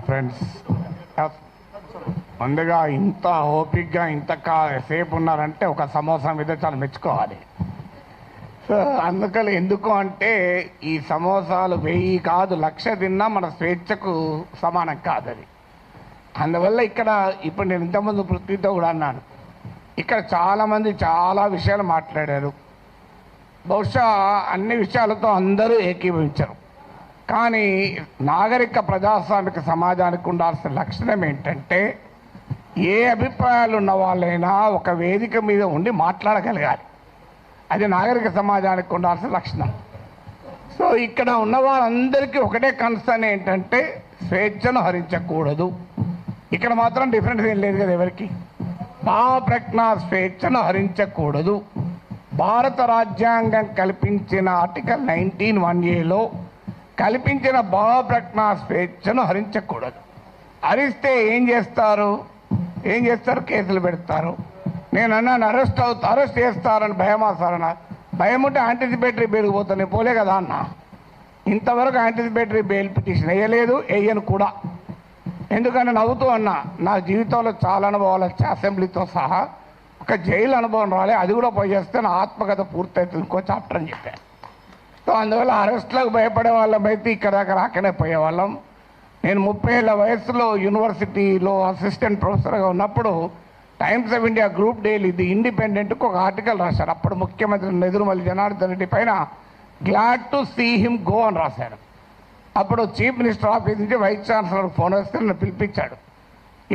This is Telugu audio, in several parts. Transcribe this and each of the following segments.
ఫ్రెండ్స్, ముందుగా ఇంత ఓపిక్గా ఇంత సేపు ఉన్నారంటే ఒక సమోసా మీద చాలా మెచ్చుకోవాలి. సో అందుకని ఎందుకు అంటే ఈ సమోసాలు 1000 కాదు 1,00,000 తిన్నా మన స్వేచ్ఛకు సమానం కాదని. అందువల్ల ఇక్కడ ఇప్పుడు నేను ఇంతకుముందు పృథ్వీతో కూడా అన్నాను, ఇక్కడ చాలామంది చాలా విషయాలు మాట్లాడారు. బహుశా అన్ని విషయాలతో అందరూ ఏకీభవించరు. కానీ నాగరిక ప్రజాస్వామిక సమాజానికి ఉండాల్సిన లక్షణం ఏంటంటే ఏ అభిప్రాయాలు ఉన్న వాళ్ళైనా ఒక వేదిక మీద ఉండి మాట్లాడగలగాలి. అది నాగరిక సమాజానికి ఉండాల్సిన లక్షణం. సో ఇక్కడ ఉన్న వాళ్ళందరికీ ఒకటే కన్సర్న్ ఏంటంటే స్వేచ్ఛను హరించకూడదు. ఇక్కడ మాత్రం డిఫరెన్స్ ఏం లేదు కదా ఎవరికి. భావ ప్రజ్ఞా స్వేచ్ఛను హరించకూడదు. భారత రాజ్యాంగం కల్పించిన ఆర్టికల్ 19(1)(a)లో కల్పించిన భావ ప్రజ్ఞా స్వేచ్ఛను హరించకూడదు. హరిస్తే ఏం చేస్తారు? కేసులు పెడతారు. నేను అన్నాను అరెస్ట్ చేస్తారని భయమా సార్ అన్న. భయం ఉంటే యాంటిసిపేటరీ బెయిల్ పోతాను, నేను పోలే కదా అన్న. ఇంతవరకు యాంటిసిపేటరీ బెయిల్ పిటిషన్ వేయలేదు, వేయను కూడా. ఎందుకంటే నవ్వుతూ అన్నా, నా జీవితంలో చాలా అనుభవాలు వచ్చాయి, అసెంబ్లీతో సహా. ఒక జైలు అనుభవం రాలే, అది కూడా పోయి చేస్తే నా ఆత్మకథ పూర్తవుతుంది, ఇంకో చాప్టర్ అని చెప్పాను. సో అందువల్ల అరెస్ట్లకు భయపడే వాళ్ళమైతే ఇక్కడ దాకా రాకనే పోయేవాళ్ళం. నేను 30 ఏళ్ళ వయసులో యూనివర్సిటీలో అసిస్టెంట్ ప్రొఫెసర్గా ఉన్నప్పుడు times of India group daily ఇది ఇండిపెండెంట్కి ఒక ఆర్టికల్ రాశారు. అప్పుడు ముఖ్యమంత్రి నెదురుమల్లి జనార్దన్ రెడ్డి పైన glad to see him go అని రాశారు. అప్పుడు చీఫ్ మినిస్టర్ ఆఫీస్ నుంచి వైస్ ఛాన్సలర్కి ఫోన్ వస్తే నన్ను పిలిపించాడు.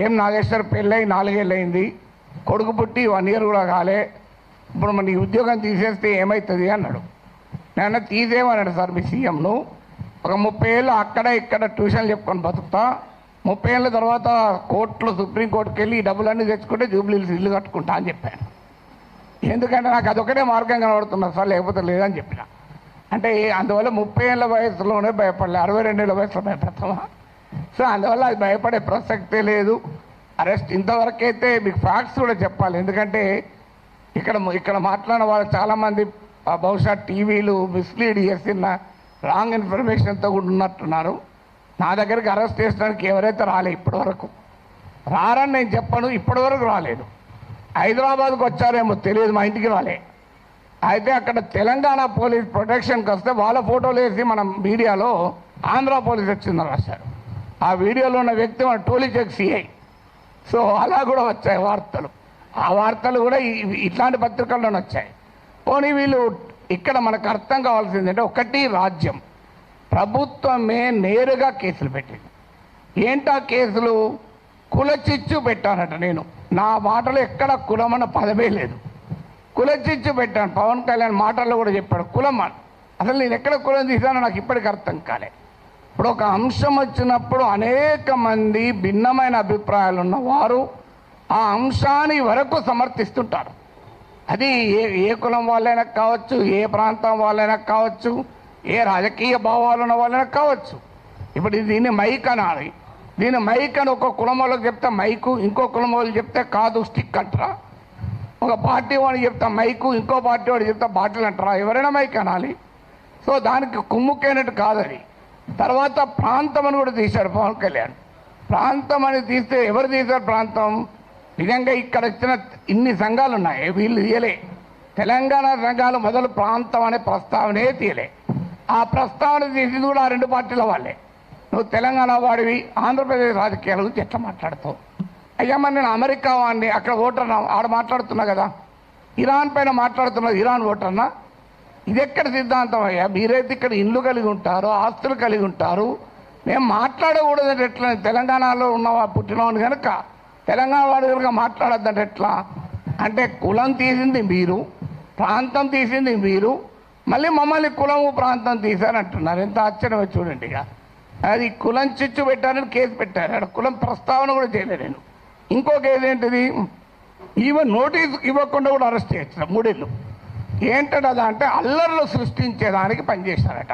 ఏం నాగేశ్వర్ పెళ్ళై 4 ఏళ్ళు అయింది, కొడుకు పుట్టి 1 ఇయర్ కూడా కాలే, ఇప్పుడు మన ఈ ఉద్యోగం తీసేస్తే ఏమవుతుంది అన్నాడు. నేను తీసేయమన్నాడు సార్ మీ సీఎంను. ఒక 30 ఏళ్ళు అక్కడ ఇక్కడ ట్యూషన్లు చెప్పుకొని బతుకుతా, 30 ఏళ్ళ తర్వాత కోర్టులో సుప్రీంకోర్టుకి వెళ్ళి ఈ డబ్బులన్నీ తెచ్చుకుంటే జూబ్లీహిల్స్ ఇల్లు కట్టుకుంటా అని చెప్పాను. ఎందుకంటే నాకు అదొకటే మార్గం కనబడుతున్నా సార్, లేకపోతే లేదని చెప్పిన. అంటే అందువల్ల 30 ఏళ్ళ వయసులోనే భయపడలే, 62 ఏళ్ళ వయసులో భయపడతామా? సో అందువల్ల అది భయపడే ప్రసక్తే లేదు. అరెస్ట్ ఇంతవరకైతే మీకు ఫ్యాక్ట్స్ కూడా చెప్పాలి. ఎందుకంటే ఇక్కడ మాట్లాడిన వాళ్ళు చాలామంది బహుశా టీవీలు మిస్లీడ్ చేసిన రాంగ్ ఇన్ఫర్మేషన్తో కూడా ఉన్నట్టున్నారు. నా దగ్గరికి అరెస్ట్ చేసడానికి ఎవరైతే రాలే ఇప్పటి వరకు, రారని నేను చెప్పను, ఇప్పటి వరకు రాలేదు. హైదరాబాద్కి వచ్చారేమో తెలియదు, మా ఇంటికి రాలే. అయితే అక్కడ తెలంగాణ పోలీస్ ప్రొటెక్షన్కి వస్తే వాళ్ళ ఫోటోలు వేసి మనం మీడియాలో ఆంధ్ర పోలీస్ వచ్చిందని రాశారు. ఆ వీడియోలో ఉన్న వ్యక్తి మన టోలీచెక్ సిఐ. సో అలా కూడా వచ్చాయి వార్తలు. ఆ వార్తలు కూడా ఇట్లాంటి పత్రికల్లోనే వచ్చాయి. పోనీ వీళ్ళు ఇక్కడ మనకు అర్థం కావాల్సింది అంటే, ఒకటి రాజ్యం ప్రభుత్వమే నేరుగా కేసులు పెట్టింది. ఏంటా కేసులు? కులచిచ్చు పెట్టానట. నేను నా మాటలో ఎక్కడ కులమన్న పదమే లేదు, కులచిచ్చు పెట్టాను. పవన్ కళ్యాణ్ మాటల్లో కూడా చెప్పాడు కులం అని. అసలు నేను ఎక్కడ కులం తీసానో నాకు ఇప్పటికి అర్థం కాలే. ఇప్పుడు ఒక అంశం వచ్చినప్పుడు అనేక మంది భిన్నమైన అభిప్రాయాలు ఉన్నవారు ఆ అంశాన్ని వరకు సమర్థిస్తుంటారు. అది ఏ కులం వాళ్ళైనా కావచ్చు, ఏ ప్రాంతం వాళ్ళైనా కావచ్చు, ఏ రాజకీయ భావాలు ఉన్న వాళ్ళైనా కావచ్చు. ఇప్పుడు దీన్ని మైక్ అనాలి. దీన్ని మైక్ అని ఒక కులం వాళ్ళకి చెప్తే మైకు, ఇంకో కులం వాళ్ళు చెప్తే కాదు స్టిక్ అంటారా? ఒక పార్టీ వాడు చెప్తా మైకు, ఇంకో పార్టీ వాడు చెప్తా బాటిల్ అంటారా? ఎవరైనా మైక్ అనాలి. సో దానికి కుమ్ముకైనట్టు కాదని. తర్వాత ప్రాంతం అని కూడా తీశాడు పవన్ కళ్యాణ్. ప్రాంతం అని తీస్తే ఎవరు తీశారు ప్రాంతం? నిజంగా ఇక్కడ వచ్చిన ఇన్ని సంఘాలు ఉన్నాయి, వీళ్ళు తీయలే. తెలంగాణ సంఘాలు మొదలు ప్రాంతం అనే ప్రస్తావనే తీయలే. ఆ ప్రస్తావన తీసింది కూడా ఆ 2 పార్టీల వాళ్ళే. నువ్వు తెలంగాణ వాడివి, ఆంధ్రప్రదేశ్ రాజకీయాల గురించి ఎట్లా మాట్లాడుతావు? అయ్యా మరి నేను అమెరికా వాడిని, అక్కడ ఓటర్నా, ఆడ మాట్లాడుతున్నా కదా. ఇరాన్ పైన మాట్లాడుతున్నా, ఇరాన్ ఓటర్నా? ఇది ఎక్కడ సిద్ధాంతం అయ్యా? మీరైతే ఇక్కడ ఇండ్లు కలిగి ఉంటారు, ఆస్తులు కలిగి ఉంటారు. మేము మాట్లాడకూడదంటే ఎట్లా? తెలంగాణలో ఉన్న పుట్టినవాడిని కనుక తెలంగాణ వాడి కనుక మాట్లాడద్దంటే ఎట్లా? అంటే కులం తీసింది మీరు, ప్రాంతం తీసింది మీరు, మళ్ళీ మమ్మల్ని కులము ప్రాంతం తీశారంటున్నారు. ఎంత ఆశ్చర్యమో చూడండి. ఇక అది కులం చిచ్చు పెట్టారని కేసు పెట్టారు. అక్కడ కులం ప్రస్తావన కూడా చేయలేదు నేను. ఇంకో కేసు ఏంటిది? ఈవెన్ నోటీసు ఇవ్వకుండా కూడా అరెస్ట్ చేయొచ్చు 3 ఏళ్ళు. ఏంటంటే అదంటే అల్లర్లు సృష్టించేదానికి పనిచేశారట.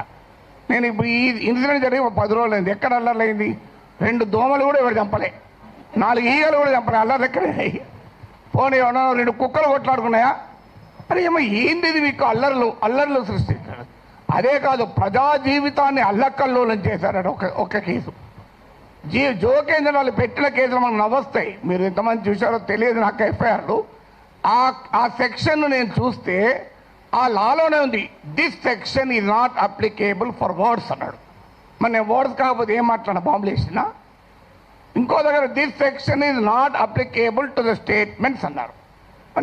నేను ఇప్పుడు ఈ ఇన్సిడెంట్ జరిగి 10 రోజులు అయింది. ఎక్కడ అల్లర్లు అయింది? 2 దోమలు కూడా ఎవరు చంపలే, 4 ఈగలు కూడా చంపలే. అల్లర్లు ఎక్కడే? పోనీ 2 కుక్కలు కొట్లాడుకున్నాయా? అరే ఏమో ఏంది ఇది? మీకు అల్లర్లు సృష్టించారు. అదే కాదు, ప్రజా జీవితాన్ని అల్లకల్లోలం చేశారట ఒక కేసు. జోకేంద్ర వాళ్ళు పెట్టిన కేసులు మనకు నవ్వొస్తాయి. మీరు ఎంతమంది చూశారో తెలియదు నాకు ఎఫ్ఐఆర్లు. ఆ సెక్షన్ నేను చూస్తే ఆ లాలోనే ఉంది, this section is not applicable for words అన్నాడు. మరి నేను వర్డ్స్ కాకపోతే ఏం మాట్లాడినా బాంబులు వేసినా. ఇంకో దగ్గర this section is not applicable to the statements అన్నారు.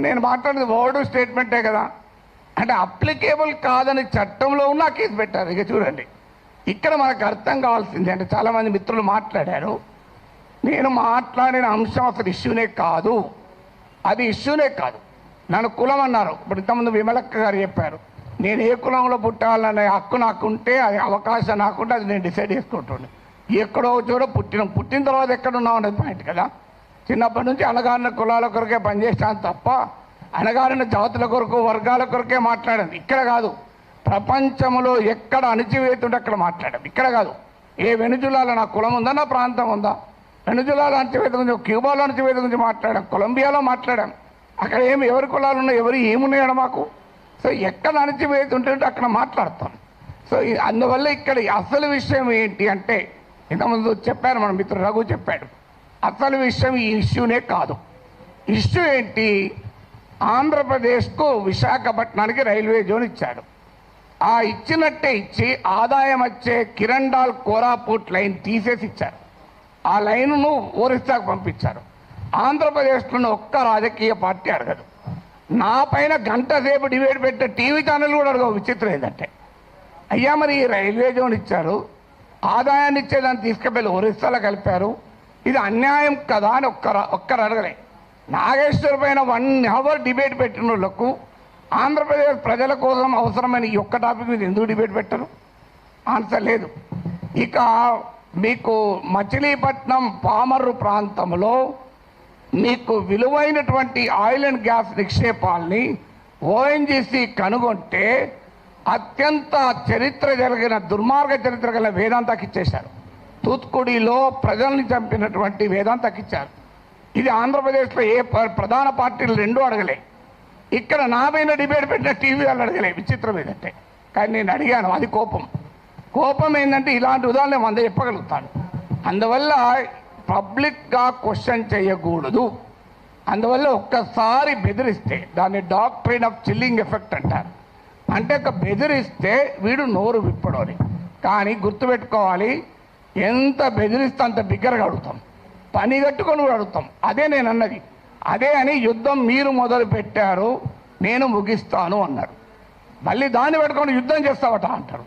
నేను మాట్లాడేది వర్డ్ స్టేట్మెంటే కదా. అంటే అప్లికేబుల్ కాదని చట్టంలో ఉన్న కేసు పెట్టారు. ఇక చూడండి, ఇక్కడ మనకు అర్థం కావాల్సింది అంటే చాలామంది మిత్రులు మాట్లాడారు, నేను మాట్లాడిన అంశం అసలు ఇష్యూనే కాదు, అది ఇష్యూనే కాదు. నన్ను కులం అన్నారు. ఇప్పుడు ఇంతకుముందు విమలక్క గారు చెప్పారు, నేను ఏ కులంలో పుట్టాలనే హక్కు నాకుంటే, అది అవకాశం నాకుంటే అది నేను డిసైడ్ చేసుకుంటుండే. ఎక్కడో చోట పుట్టిన తర్వాత ఎక్కడున్నాం అనేది పాయింట్ కదా. చిన్నప్పటి నుంచి అణగారిన కులాల కొరకే పనిచేస్తాను తప్ప అణగారిన జాతుల కొరకు వర్గాల కొరకే మాట్లాడాను. ఇక్కడ కాదు, ప్రపంచంలో ఎక్కడ అణచివేతుంటే అక్కడ మాట్లాడాం. ఇక్కడ కాదు, ఏ వెనుజులాలో నా కులం ఉందా, నా ప్రాంతం ఉందా, వెనుజులాలో అణచివేత గురించి, క్యూబాలో అణచివేత గురించి మాట్లాడాం, కొలంబియాలో మాట్లాడాం. అక్కడ ఎవరి కులాలు ఉన్నాయి, ఎవరు ఏమున్నాయో మాకు. సో ఎక్కడ అణచివేత ఉంటుంటే అక్కడ మాట్లాడతాం. సో అందువల్ల ఇక్కడ అసలు విషయం ఏంటి అంటే, ఇంతకుముందు చెప్పారు మన మిత్రుడు రఘు చెప్పాడు, అసలు విషయం ఈ ఇష్యూనే కాదు. ఇష్యూ ఏంటి, ఆంధ్రప్రదేశ్కు విశాఖపట్నానికి రైల్వే జోన్ ఇచ్చాడు. ఆ ఇచ్చినట్టే ఇచ్చి ఆదాయం వచ్చే కిరండాల్ కోరాపూట్ లైన్ తీసేసి ఇచ్చారు. ఆ లైన్ను ఒరిస్సాకు పంపించారు. ఆంధ్రప్రదేశ్లో ఒక్క రాజకీయ పార్టీ అడగదు. నా పైన గంట సేపు డిబేట్ పెట్టే టీవీ ఛానల్ కూడా అడగవు. విచిత్రం ఏంటంటే, అయ్యా మరి ఈ రైల్వే జోన్ ఇచ్చారు, ఆదాయాన్ని ఇచ్చేదాన్ని తీసుకువెళ్ళి ఒరిస్సాలో కలిపారు, ఇది అన్యాయం కదా అని ఒక్కరు అడగలే. నాగేశ్వర్ పైన 1 అవర్ డిబేట్ పెట్టిన వాళ్ళకు ఆంధ్రప్రదేశ్ ప్రజల కోసం అవసరమైన ఈ ఒక్క టాపిక్ మీద ఎందుకు డిబేట్ పెట్టరు? ఆన్సర్ లేదు. ఇక మీకు మచిలీపట్నం పామర్రు ప్రాంతంలో మీకు విలువైనటువంటి ఆయిల్ అండ్ గ్యాస్ నిక్షేపాల్ని ఓఎన్జీసీ కనుగొంటే అత్యంత చరిత్ర జరిగిన దుర్మార్గ చరిత్ర కలిగిన వేదాంతకి ఇచ్చేశారు. తూత్కుడిలో ప్రజల్ని చంపినటువంటి వేదాంతకి ఇచ్చారు. ఇది ఆంధ్రప్రదేశ్లో ఏ ప్రధాన పార్టీలు రెండూ అడగలే. ఇక్కడ నా పైన డిబేట్ పెట్టిన టీవీ వాళ్ళు అడగలే. విచిత్రం ఏంటంటే, కానీ నేను అడిగాను, అది కోపం ఏంటంటే ఇలాంటి ఉదాహరణ 100 చెప్పగలుగుతాను. అందువల్ల పబ్లిక్గా క్వశ్చన్ చేయకూడదు. అందువల్ల ఒక్కసారి బెదిరిస్తే దాన్ని డాక్ట్రైన్ ఆఫ్ చిల్లింగ్ ఎఫెక్ట్ అంటారు. అంటే ఒక బెదిరిస్తే వీడు నోరు విప్పడోని. కానీ గుర్తుపెట్టుకోవాలి, ఎంత బెదిరిస్తే అంత బిగ్గరగా అడుగుతాం, పని కట్టుకొని కూడా అడుగుతాం. అదే నేను అన్నది. అదే అని యుద్ధం మీరు మొదలు పెట్టారు, నేను ముగిస్తాను అన్నాడు. మళ్ళీ దాన్ని పెట్టుకొని యుద్ధం చేస్తావట అంటారు.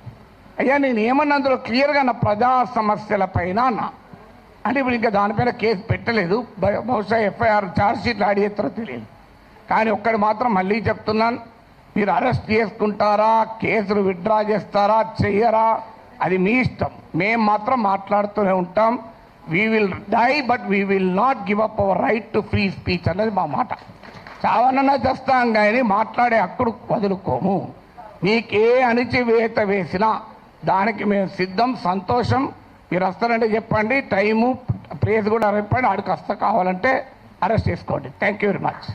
అయ్యా నేను ఏమన్నా అందులో క్లియర్గా నా ప్రజా సమస్యల పైన అన్నా. అంటే ఇప్పుడు ఇంకా దానిపైన కేసు పెట్టలేదు. బహుశా ఎఫ్ఐఆర్ ఛార్జ్షీట్లు ఆడిస్తారో తెలియదు. కానీ ఒక్కటి మాత్రం మళ్ళీ చెప్తున్నాను, మీరు అరెస్ట్ చేసుకుంటారా, కేసులు విత్డ్రా చేస్తారా, చెయ్యరా, అది మీ ఇష్టం. మేము మాత్రం మాట్లాడుతూనే ఉంటాం. We will die but we will not give up our right to free speech అన్నది మా మాట. చావనన్నా చేస్తాం కానీ మాట్లాడే హక్కును వదులుకోము. మీకే అణిచివేత వేసినా దానికి మేము సిద్ధం, సంతోషం. మీరు వస్తారంటే చెప్పండి, టైము ప్లేస్ కూడా చెప్పండి, ఆడికి వస్తా, కావాలంటే అరెస్ట్ చేసుకోండి. Thank you very much.